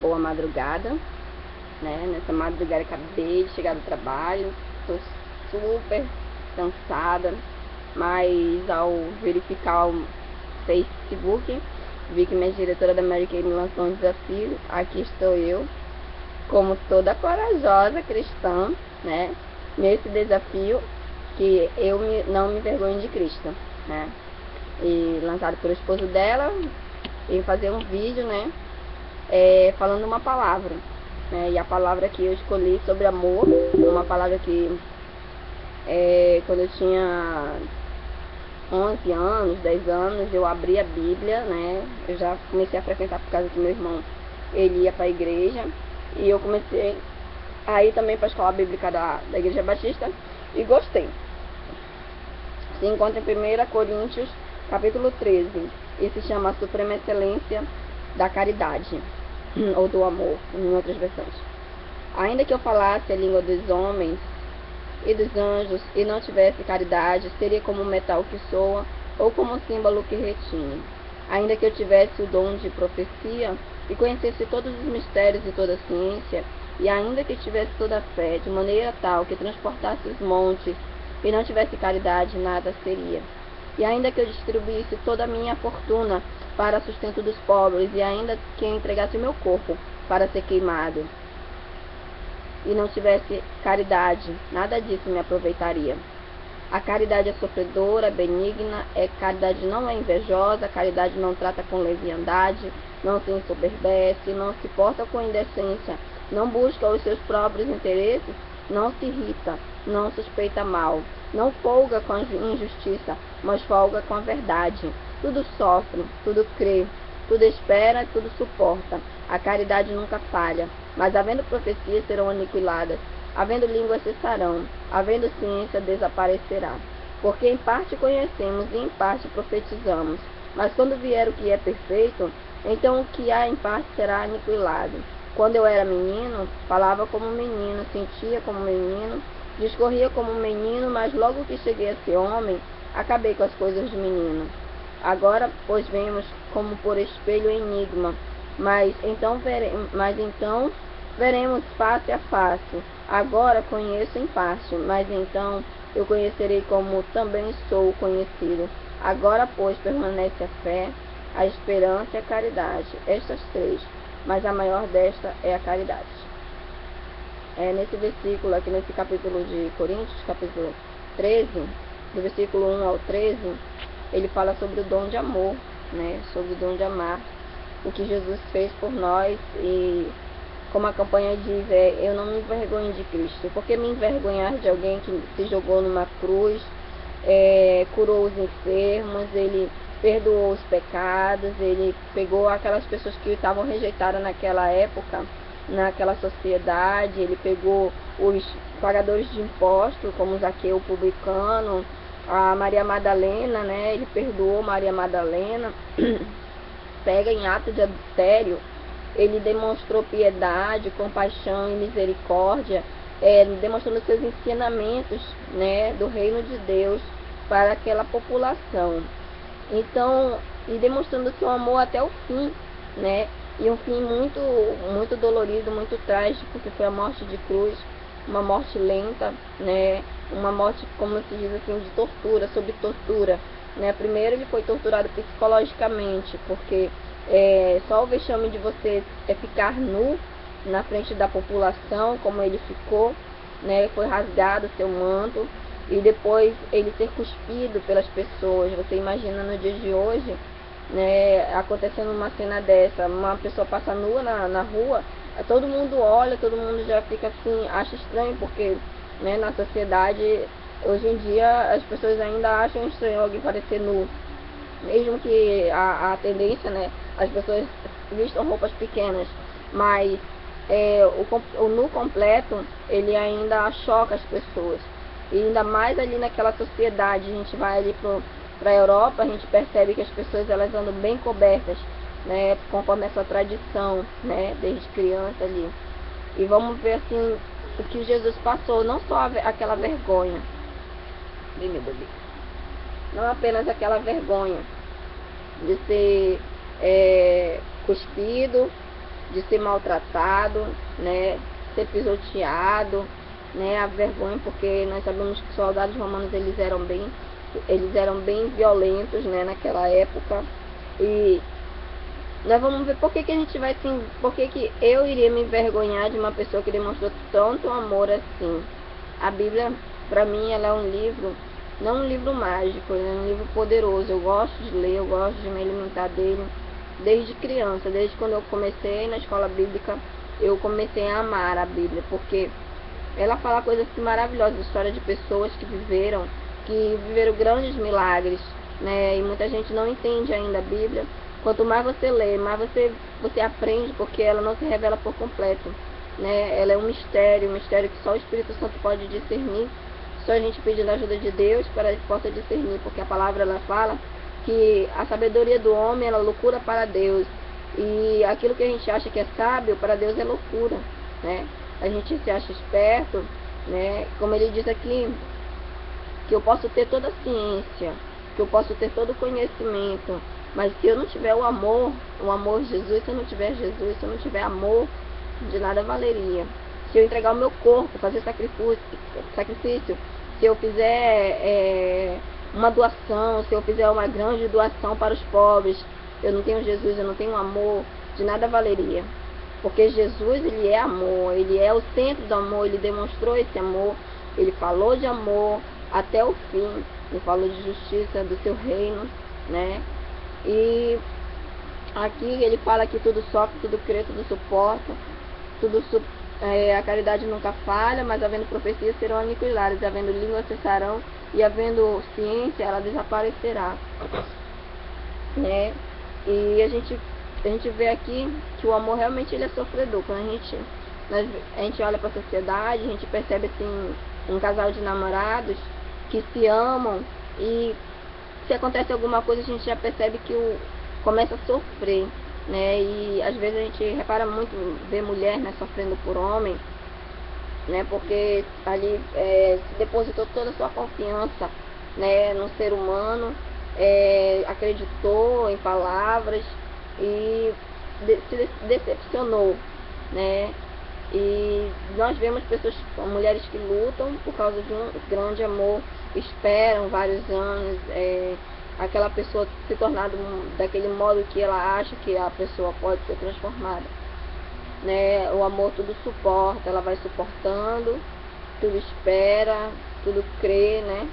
boa madrugada, né? Nessa madrugada acabei de chegar do trabalho, estou super cansada, mas ao verificar o Facebook, vi que minha diretora da Mary Kay me lançou um desafio. Aqui estou eu, como toda corajosa cristã, né? Nesse desafio que não me envergonho de Cristo, né? E lançado pelo esposo dela, em fazer um vídeo, né? Falando uma palavra, né? E a palavra que eu escolhi sobre amor, uma palavra que quando eu tinha 11 anos, 10 anos, eu abri a Bíblia, né? Eu já comecei a frequentar por causa que meu irmão, ele ia para a igreja, e eu comecei a ir também para a escola bíblica da Igreja Batista, e gostei. Se encontra em 1 Coríntios, capítulo 13, e se chama a Suprema Excelência da Caridade, ou do amor, em outras versões. Ainda que eu falasse a língua dos homens e dos anjos, e não tivesse caridade, seria como um metal que soa, ou como um símbolo que retine. Ainda que eu tivesse o dom de profecia, e conhecesse todos os mistérios e toda a ciência, e ainda que tivesse toda a fé, de maneira tal que transportasse os montes, e não tivesse caridade, nada seria. E ainda que eu distribuísse toda a minha fortuna para sustento dos pobres, e ainda que eu entregasse o meu corpo para ser queimado, e não tivesse caridade, nada disso me aproveitaria. A caridade é sofredora, benigna, caridade não é invejosa, a caridade não trata com leviandade, não se ensoberbece, não se porta com indecência, não busca os seus próprios interesses, não se irrita, não suspeita mal, não folga com a injustiça, mas folga com a verdade. Tudo sofre, tudo crê, tudo espera, tudo suporta. A caridade nunca falha, mas havendo profecias serão aniquiladas, havendo línguas cessarão, havendo ciência desaparecerá. Porque em parte conhecemos e em parte profetizamos, mas quando vier o que é perfeito, então o que há em parte será aniquilado. Quando eu era menino, falava como menino, sentia como menino, discorria como menino, mas logo que cheguei a ser homem, acabei com as coisas de menino. Agora, pois, vemos como por espelho enigma, mas então veremos face a face. Agora conheço em parte, mas então eu conhecerei como também sou conhecido. Agora, pois, permanece a fé, a esperança e a caridade, estas três, mas a maior desta é a caridade. Nesse versículo, aqui nesse capítulo de Coríntios, capítulo 13, do versículo 1 ao 13, ele fala sobre o dom de amor, né? Sobre o dom de amar, o que Jesus fez por nós, e como a campanha diz, eu não me envergonho de Cristo. Por que me envergonhar de alguém que se jogou numa cruz, curou os enfermos, ele perdoou os pecados, ele pegou aquelas pessoas que estavam rejeitadas naquela época, naquela sociedade, ele pegou os pagadores de impostos, como Zaqueu, publicano, a Maria Madalena, né? Ele perdoou Maria Madalena. Pega em ato de adultério, ele demonstrou piedade, compaixão e misericórdia, demonstrando seus ensinamentos, né, do reino de Deus para aquela população. Então, e demonstrando seu amor até o fim, né? E um fim muito, muito dolorido, muito trágico, que foi a morte de cruz, uma morte lenta, né? Uma morte, como se diz assim, de tortura, sob tortura, né? Primeiro ele foi torturado psicologicamente, porque só o vexame de você ficar nu na frente da população, como ele ficou, né? Foi rasgado seu manto, e depois ele ser cuspido pelas pessoas. Você imagina no dia de hoje, né, acontecendo uma cena dessa, uma pessoa passa nua na rua, todo mundo olha, todo mundo já fica assim, acha estranho, porque, né, na sociedade hoje em dia as pessoas ainda acham estranho alguém parecer nu, mesmo que a tendência, né, as pessoas vistam roupas pequenas, mas o nu completo, ele ainda choca as pessoas. E ainda mais ali naquela sociedade, a gente vai ali para a Europa, a gente percebe que as pessoas elas andam bem cobertas, né, conforme a sua tradição, né, desde criança ali. E vamos ver assim o que Jesus passou, não só aquela vergonha, meu bebê, não apenas aquela vergonha de ser cuspido, de ser maltratado, né, ser pisoteado, né, a vergonha, porque nós sabemos que os soldados romanos eles eram bem violentos, né, naquela época. E nós vamos ver por que a gente vai sim, por que eu iria me envergonhar de uma pessoa que demonstrou tanto amor assim. A Bíblia, para mim, ela é um livro, não um livro mágico, é um livro poderoso. Eu gosto de ler, eu gosto de me alimentar dele desde criança, desde quando eu comecei na escola bíblica, eu comecei a amar a Bíblia, porque ela fala coisas assim maravilhosas, história de pessoas que viveram grandes milagres, né? E muita gente não entende ainda a Bíblia. Quanto mais você lê, mais você aprende, porque ela não se revela por completo, né? Ela é um mistério que só o Espírito Santo pode discernir. Só a gente pedindo a ajuda de Deus para que possa discernir, porque a palavra ela fala que a sabedoria do homem ela é loucura para Deus, e aquilo que a gente acha que é sábio para Deus é loucura, né? A gente se acha esperto, né? Como ele diz aqui, que eu posso ter toda a ciência, que eu posso ter todo o conhecimento, mas se eu não tiver o amor de Jesus, se eu não tiver Jesus, se eu não tiver amor, de nada valeria. Se eu entregar o meu corpo, fazer sacrifício, se eu fizer uma doação, se eu fizer uma grande doação para os pobres, eu não tenho Jesus, eu não tenho amor, de nada valeria. Porque Jesus, ele é amor, ele é o centro do amor, ele demonstrou esse amor, ele falou de amor até o fim, ele falou de justiça, do seu reino, né? E aqui ele fala que tudo sofre, tudo crê, tudo suporta, a caridade nunca falha, mas havendo profecias serão aniquiladas, havendo língua cessarão, e havendo ciência ela desaparecerá, né? E a gente vê aqui que o amor realmente ele é sofredor. Quando a gente olha para a sociedade, a gente percebe assim um casal de namorados que se amam, e se acontece alguma coisa a gente já percebe que começa a sofrer, né? E às vezes a gente repara muito, vê mulher, né, sofrendo por homem, né? Porque ali se depositou toda a sua confiança, né, no ser humano, acreditou em palavras e se decepcionou, né? E nós vemos mulheres que lutam por causa de um grande amor, esperam vários anos, aquela pessoa se tornar daquele modo que ela acha que a pessoa pode ser transformada, né? O amor tudo suporta, ela vai suportando, tudo espera, tudo crê, né?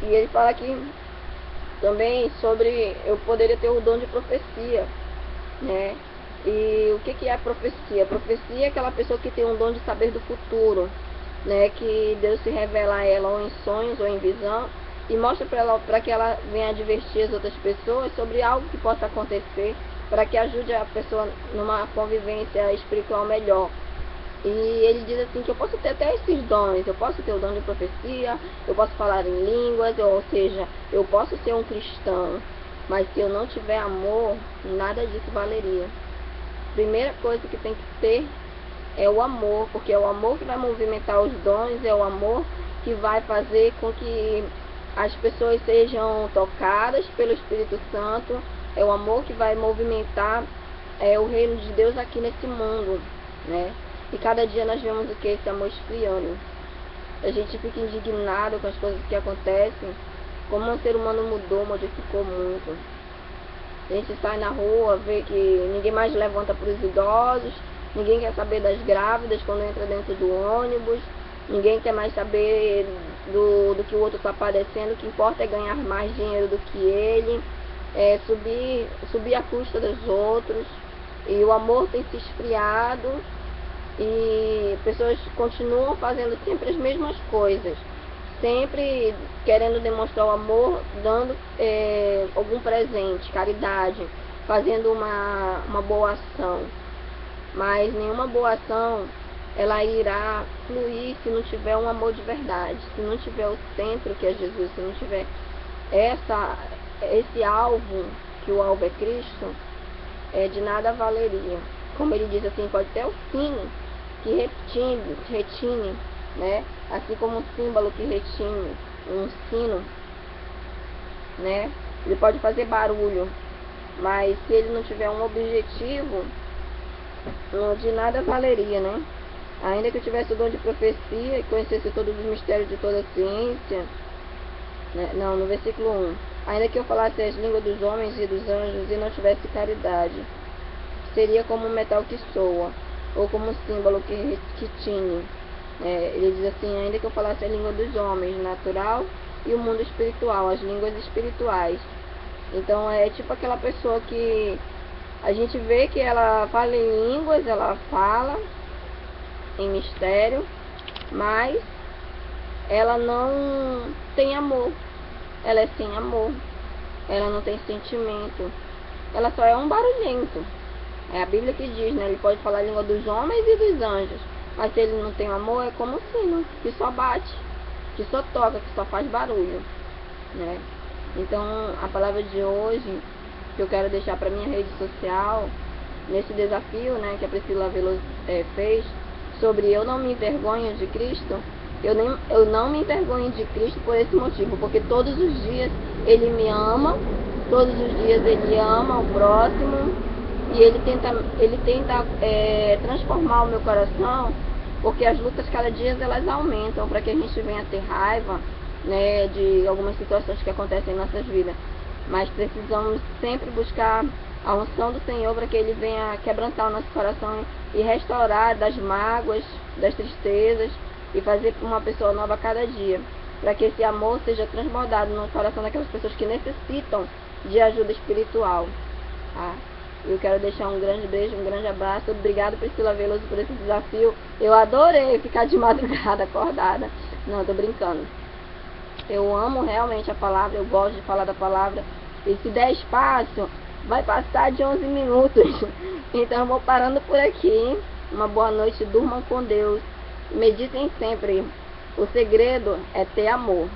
E ele fala aqui também sobre eu poderia ter o dom de profecia, né? E o que é a profecia? A profecia é aquela pessoa que tem um dom de saber do futuro, né? Que Deus se revela a ela ou em sonhos ou em visão e mostra para que ela venha advertir as outras pessoas sobre algo que possa acontecer, para que ajude a pessoa numa convivência espiritual melhor. E ele diz assim que eu posso ter até esses dons, eu posso ter o dom de profecia, eu posso falar em línguas, ou seja, eu posso ser um cristão, mas se eu não tiver amor, nada disso valeria. Primeira coisa que tem que ter é o amor, porque é o amor que vai movimentar os dons, é o amor que vai fazer com que as pessoas sejam tocadas pelo Espírito Santo, é o amor que vai movimentar o reino de Deus aqui nesse mundo, né? E cada dia nós vemos o que? Esse amor esfriando. A gente fica indignado com as coisas que acontecem, como o ser humano mudou, modificou muito. A gente sai na rua, vê que ninguém mais levanta para os idosos, ninguém quer saber das grávidas quando entra dentro do ônibus, ninguém quer mais saber do que o outro está padecendo, o que importa é ganhar mais dinheiro do que ele, subir a custa dos outros, e o amor tem se esfriado, e pessoas continuam fazendo sempre as mesmas coisas, sempre querendo demonstrar o amor, dando algum presente, caridade, fazendo uma boa ação. Mas nenhuma boa ação ela irá fluir se não tiver um amor de verdade, se não tiver o centro que é Jesus, se não tiver esse alvo, que o alvo é Cristo, de nada valeria. Como ele diz assim, pode ter o sino que retine, né? Assim como um símbolo que retine, um sino, né? Ele pode fazer barulho, mas se ele não tiver um objetivo, de nada valeria, né? Ainda que eu tivesse o dom de profecia e conhecesse todos os mistérios de toda a ciência, né? Não, no versículo 1. Ainda que eu falasse as línguas dos homens e dos anjos e não tivesse caridade, seria como um metal que soa, ou como um símbolo que tine. Ele diz assim, ainda que eu falasse a língua dos homens, natural, e o mundo espiritual, as línguas espirituais. Então é tipo aquela pessoa que a gente vê que ela fala em línguas, ela fala em mistério, mas ela não tem amor, ela é sem amor, ela não tem sentimento, ela só é um barulhento. É a Bíblia que diz, né? Ele pode falar a língua dos homens e dos anjos, mas se ele não tem amor, é como um sino, que só bate, que só toca, que só faz barulho, né? Então, a palavra de hoje, que eu quero deixar para minha rede social, nesse desafio, né, que a Priscila Veloso fez, sobre eu não me envergonho de Cristo, eu não me envergonho de Cristo por esse motivo, porque todos os dias Ele me ama, todos os dias Ele ama o próximo, e Ele tenta transformar o meu coração, porque as lutas cada dia elas aumentam, para que a gente venha ter raiva, né, de algumas situações que acontecem em nossas vidas. Mas precisamos sempre buscar a unção do Senhor para que Ele venha quebrantar o nosso coração e restaurar das mágoas, das tristezas e fazer uma pessoa nova a cada dia, para que esse amor seja transbordado no coração daquelas pessoas que necessitam de ajuda espiritual. Tá? Eu quero deixar um grande beijo, um grande abraço. Obrigado, Priscila Veloso, por esse desafio. Eu adorei ficar de madrugada acordada. Não, tô brincando. Eu amo realmente a palavra, eu gosto de falar da palavra. E se der espaço, vai passar de 11 minutos. Então eu vou parando por aqui. Uma boa noite, durmam com Deus. Meditem sempre. O segredo é ter amor.